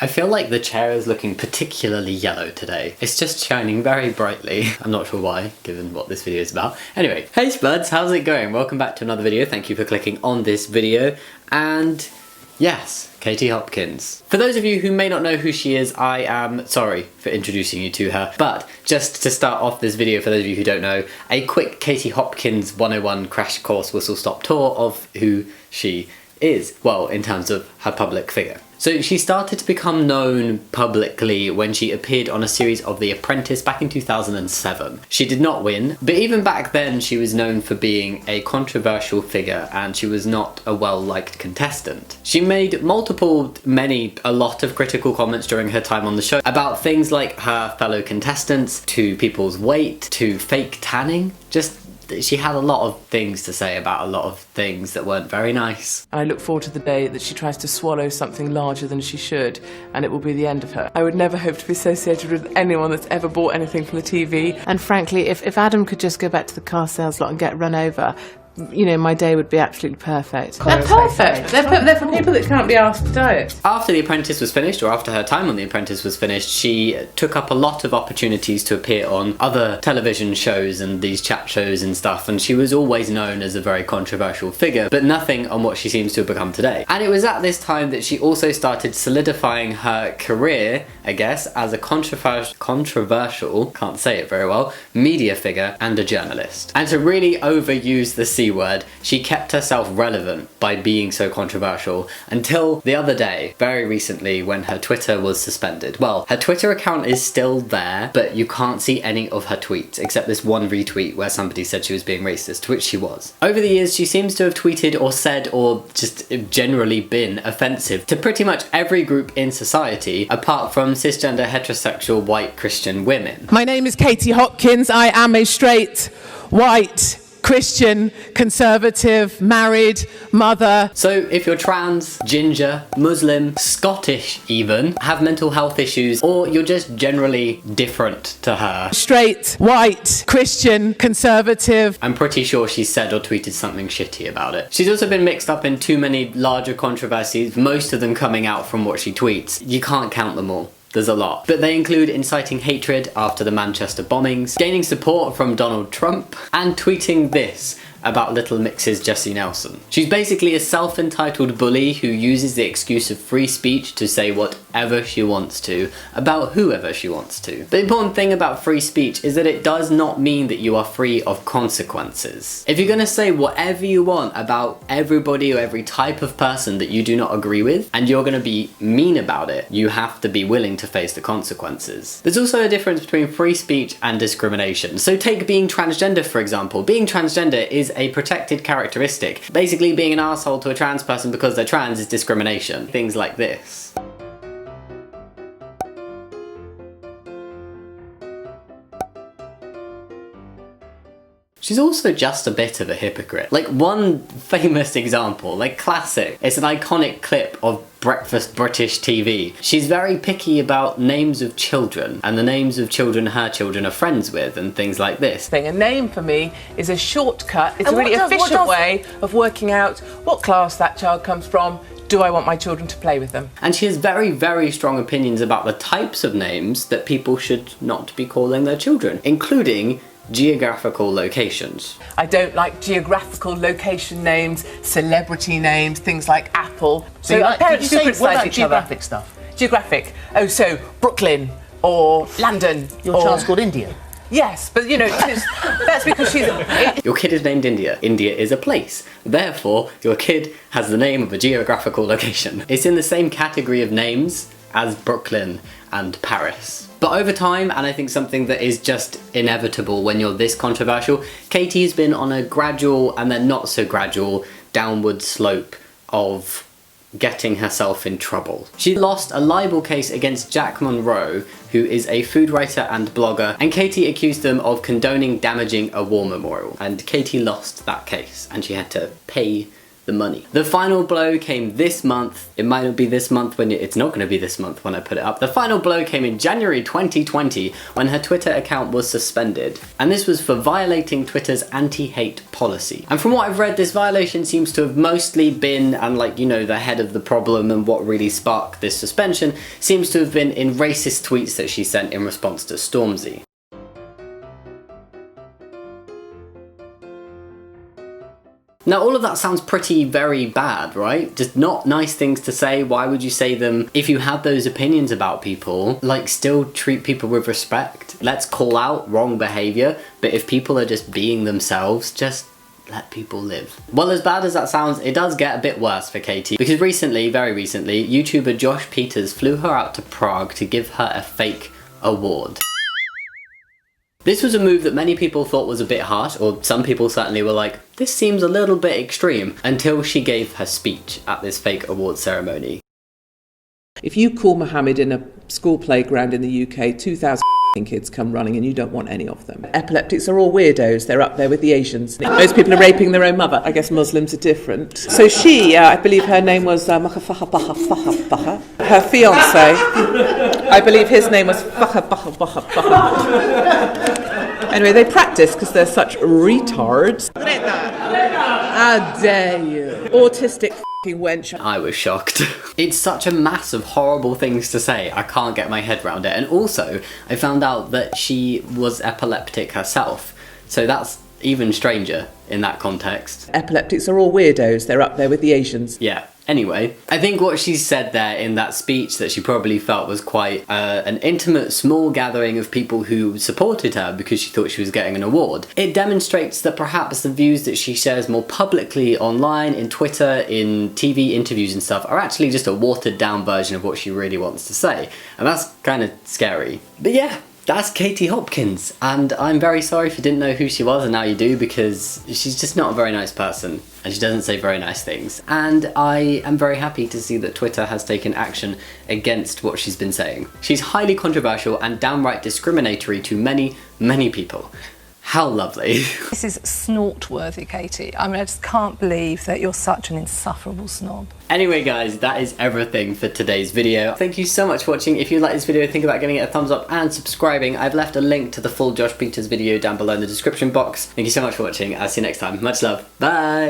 I feel like the chair is looking particularly yellow today. It's just shining very brightly. I'm not sure why, given what this video is about. Anyway, hey Spuds, how's it going? Welcome back to another video. Thank you for clicking on this video. And yes, Katie Hopkins. For those of you who may not know who she is, I am sorry for introducing you to her. But just to start off this video, for those of you who don't know, a quick Katie Hopkins 101 crash course whistle stop tour of who she is. Well, in terms of her public figure. So she started to become known publicly when she appeared on a series of The Apprentice back in 2007. She did not win, but even back then she was known for being a controversial figure and she was not a well-liked contestant. She made a lot of critical comments during her time on the show about things like her fellow contestants, to people's weight, to fake tanning, she had a lot of things to say about a lot of things that weren't very nice. I look forward to the day that she tries to swallow something larger than she should, and it will be the end of her. I would never hope to be associated with anyone that's ever bought anything from the TV. And frankly, if Adam could just go back to the car sales lot and get run over, you know, my day would be absolutely perfect. They're perfect. They're for people that can't be asked to diet. After The Apprentice was finished, or after her time on The Apprentice was finished, she took up a lot of opportunities to appear on other television shows and these chat shows and stuff, and she was always known as a very controversial figure, but nothing on what she seems to have become today. And it was at this time that she also started solidifying her career, I guess, as a controversial, can't say it very well, media figure and a journalist. And to really overuse the C word, she kept herself relevant by being so controversial until the other day, very recently, when her Twitter was suspended. Well, her Twitter account is still there, but you can't see any of her tweets except this one retweet where somebody said she was being racist, which she was. Over the years, she seems to have tweeted or said or just generally been offensive to pretty much every group in society apart from cisgender heterosexual white Christian women. My name is Katie Hopkins. I am a straight, white, Christian, conservative, married, mother. So if you're trans, ginger, Muslim, Scottish even, have mental health issues, or you're just generally different to her. Straight, white, Christian, conservative. I'm pretty sure she said or tweeted something shitty about it. She's also been mixed up in too many larger controversies, most of them coming out from what she tweets. You can't count them all. There's a lot. But they include inciting hatred after the Manchester bombings, gaining support from Donald Trump, and tweeting this about Little Mix's Jessie Nelson. She's basically a self-entitled bully who uses the excuse of free speech to say whatever she wants to, about whoever she wants to. The important thing about free speech is that it does not mean that you are free of consequences. If you're gonna say whatever you want about everybody or every type of person that you do not agree with, and you're gonna be mean about it, you have to be willing to face the consequences. There's also a difference between free speech and discrimination. So take being transgender, for example. Being transgender is a protected characteristic. Basically, being an asshole to a trans person because they're trans is discrimination. Things like this. She's also just a bit of a hypocrite. Like, one famous example, like classic, it's an iconic clip of breakfast British TV. She's very picky about names of children and the names of children her children are friends with and things like this. A name for me is a shortcut. It's a really efficient way of working out what class that child comes from. Do I want my children to play with them? And she has very, very strong opinions about the types of names that people should not be calling their children, including geographical locations. I don't like geographical location names, celebrity names, things like Apple. So parents do criticise each geographic other. Stuff? Geographic. Oh, so Brooklyn or London. Your child's called India? Yes, but you know, that's because she's... Your kid is named India. India is a place. Therefore, your kid has the name of a geographical location. It's in the same category of names as Brooklyn and Paris. But over time, and I think something that is just inevitable when you're this controversial, Katie has been on a gradual and then not so gradual downward slope of getting herself in trouble. She lost a libel case against Jack Monroe, who is a food writer and blogger, and Katie accused them of condoning damaging a war memorial. And Katie lost that case, and she had to pay the money. The final blow came this month. It might not be this month when it's not going to be this month when I put it up. The final blow came in January 2020 when her Twitter account was suspended. And this was for violating Twitter's anti-hate policy. And from what I've read, this violation seems to have mostly been, and like, you know, the head of the problem and what really sparked this suspension seems to have been in racist tweets that she sent in response to Stormzy. Now all of that sounds very bad, right? Just not nice things to say. Why would you say them? If you have those opinions about people, like, still treat people with respect. Let's call out wrong behavior, but if people are just being themselves, just let people live. Well, as bad as that sounds, it does get a bit worse for Katie, because recently, very recently, YouTuber Josh Peters flew her out to Prague to give her a fake award. This was a move that many people thought was a bit harsh, or some people certainly were like, this seems a little bit extreme, until she gave her speech at this fake award ceremony. If you call Mohammed in a school playground in the UK, 2,000 kids come running and you don't want any of them. Epileptics are all weirdos, they're up there with the Asians. Most people are raping their own mother. I guess Muslims are different. So she, I believe her name was her fiance, I believe his name was Anyway, they practice because they're such retards. How dare you? Autistic wench. I was shocked. It's such a mass of horrible things to say, I can't get my head around it. And also, I found out that she was epileptic herself, so that's even stranger in that context. Epileptics are all weirdos, they're up there with the Asians. Yeah. Anyway, I think what she said there in that speech that she probably felt was quite an intimate, small gathering of people who supported her because she thought she was getting an award. It demonstrates that perhaps the views that she shares more publicly online, in Twitter, in TV interviews and stuff, are actually just a watered down version of what she really wants to say. And that's kind of scary. But yeah. That's Katie Hopkins, and I'm very sorry if you didn't know who she was, and now you do, because she's just not a very nice person, and she doesn't say very nice things. And I am very happy to see that Twitter has taken action against what she's been saying. She's highly controversial and downright discriminatory to many, many people. How lovely. This is snort-worthy, Katie. I mean, I just can't believe that you're such an insufferable snob. Anyway guys, that is everything for today's video. Thank you so much for watching. If you like this video, think about giving it a thumbs up and subscribing. I've left a link to the full Josh Peters video down below in the description box. Thank you so much for watching. I'll see you next time. Much love. Bye.